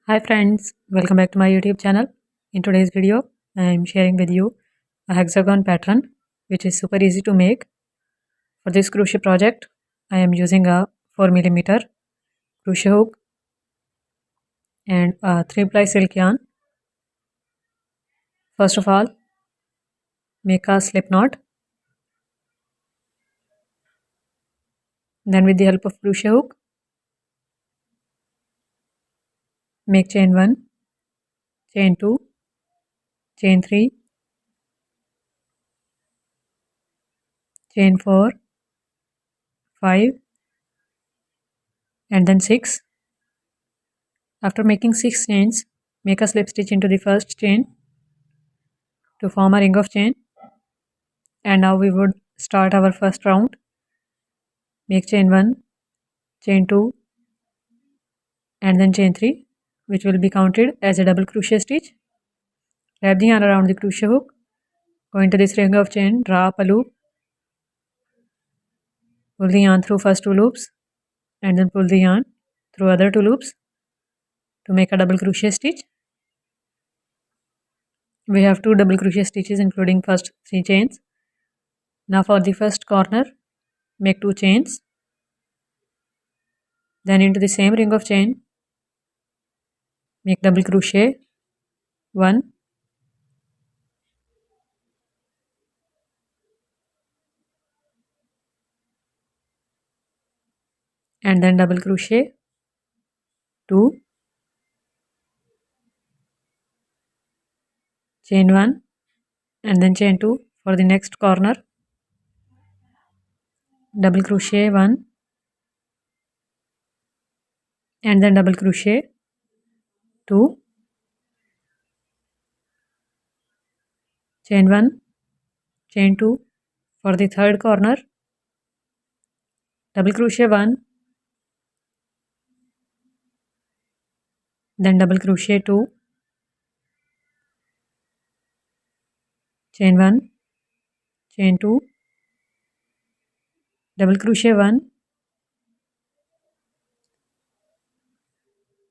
Hi friends, welcome back to my YouTube channel. In today's video, I am sharing with you a hexagon pattern which is super easy to make. For this crochet project, I am using a 4mm crochet hook and a 3-ply silk yarn. First of all, make a slip knot. Then with the help of crochet hook, make chain 1, chain 2, chain 3, chain 4, 5 and then 6. After making 6 chains, make a slip stitch into the first chain to form a ring of chain. And now we would start our first round. Make chain 1, chain 2 and then chain 3, which will be counted as a double crochet stitch. Wrap the yarn around the crochet hook, go into this ring of chain, draw up a loop, pull the yarn through first 2 loops and then pull the yarn through other 2 loops to make a double crochet stitch. We have 2 double crochet stitches including first 3 chains. Now for the first corner, make 2 chains, then into the same ring of chain, make double crochet 1, and then double crochet 2, chain 1 and then chain 2 for the next corner, double crochet 1 and then double crochet 2, chain 1, chain 2 for the third corner, double crochet 1, then double crochet 2, chain 1, chain 2, double crochet 1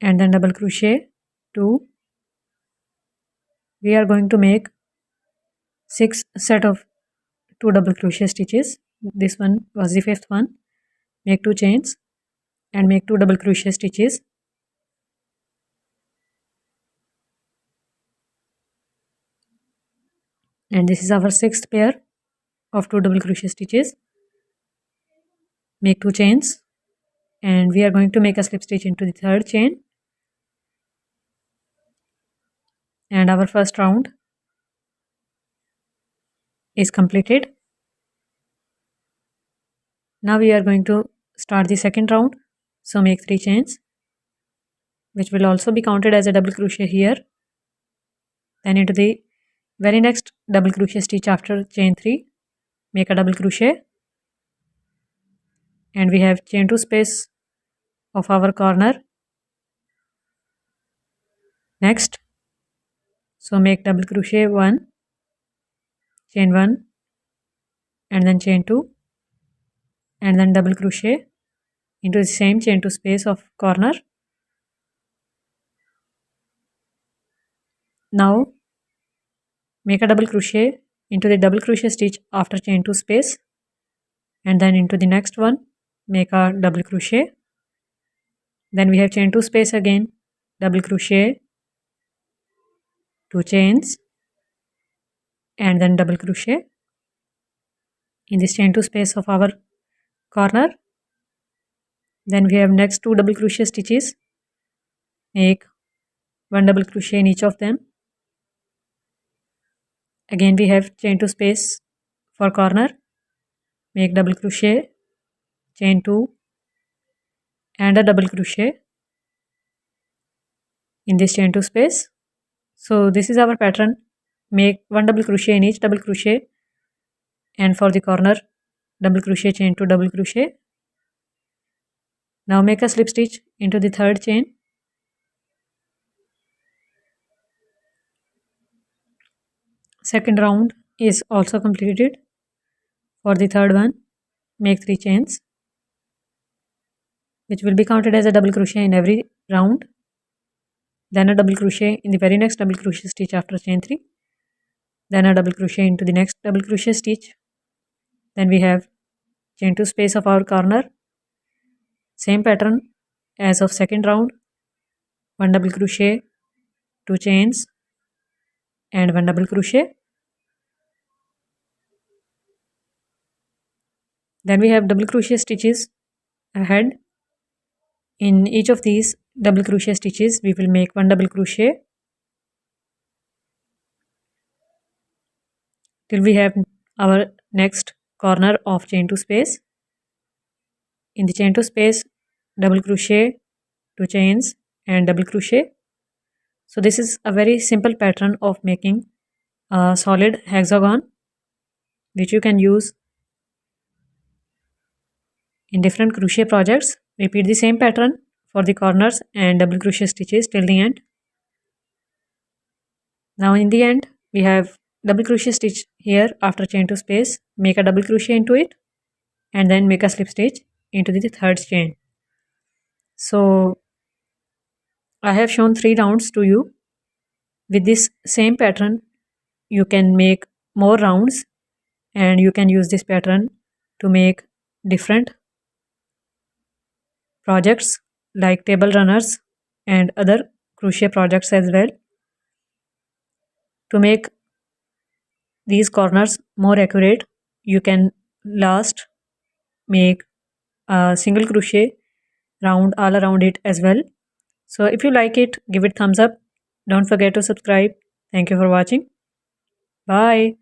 and then double crochet 2. We are going to make 6 set of 2 double crochet stitches. This one was the 5th one. Make 2 chains and make 2 double crochet stitches. And this is our 6th pair of 2 double crochet stitches. Make 2 chains and we are going to make a slip stitch into the third chain. And our first round is completed. Now we are going to start the second round. So make 3 chains, which will also be counted as a double crochet here. Then into the very next double crochet stitch after chain 3, make a double crochet and we have chain 2 space of our corner. Next, so make double crochet 1, chain 1 and then chain 2 and then double crochet into the same chain 2 space of corner. Now make a double crochet into the double crochet stitch after chain 2 space and then into the next one make a double crochet. Then we have chain 2 space again, double crochet, 2 chains and then double crochet in this chain 2 space of our corner. Then we have next 2 double crochet stitches, make 1 double crochet in each of them. Again we have chain 2 space for corner, make double crochet, chain 2 and a double crochet in this chain 2 space. So this is our pattern. Make 1 double crochet in each double crochet and for the corner double crochet, chain 2, double crochet. Now make a slip stitch into the third chain. Second round is also completed. For the third one, make 3 chains, which will be counted as a double crochet in every round. then a double crochet in the very next double crochet stitch after chain 3, then a double crochet into the next double crochet stitch, then we have chain 2 space of our corner, same pattern as of second round, 1 double crochet, 2 chains and 1 double crochet. Then we have double crochet stitches ahead. In each of these double crochet stitches we will make 1 double crochet till we have our next corner of chain 2 space. In the chain 2 space, double crochet, 2 chains and double crochet. So this is a very simple pattern of making a solid hexagon which you can use in different crochet projects. Repeat the same pattern for the corners and double crochet stitches till the end. Now in the end we have double crochet stitch here after chain 2 space, make a double crochet into it and then make a slip stitch into the third chain. So I have shown 3 rounds to you. With this same pattern you can make more rounds and you can use this pattern to make different projects like table runners and other crochet projects as well. To make these corners more accurate, you can last make a single crochet round all around it as well. So if you like it, give it thumbs up. Don't forget to subscribe. Thank you for watching. Bye.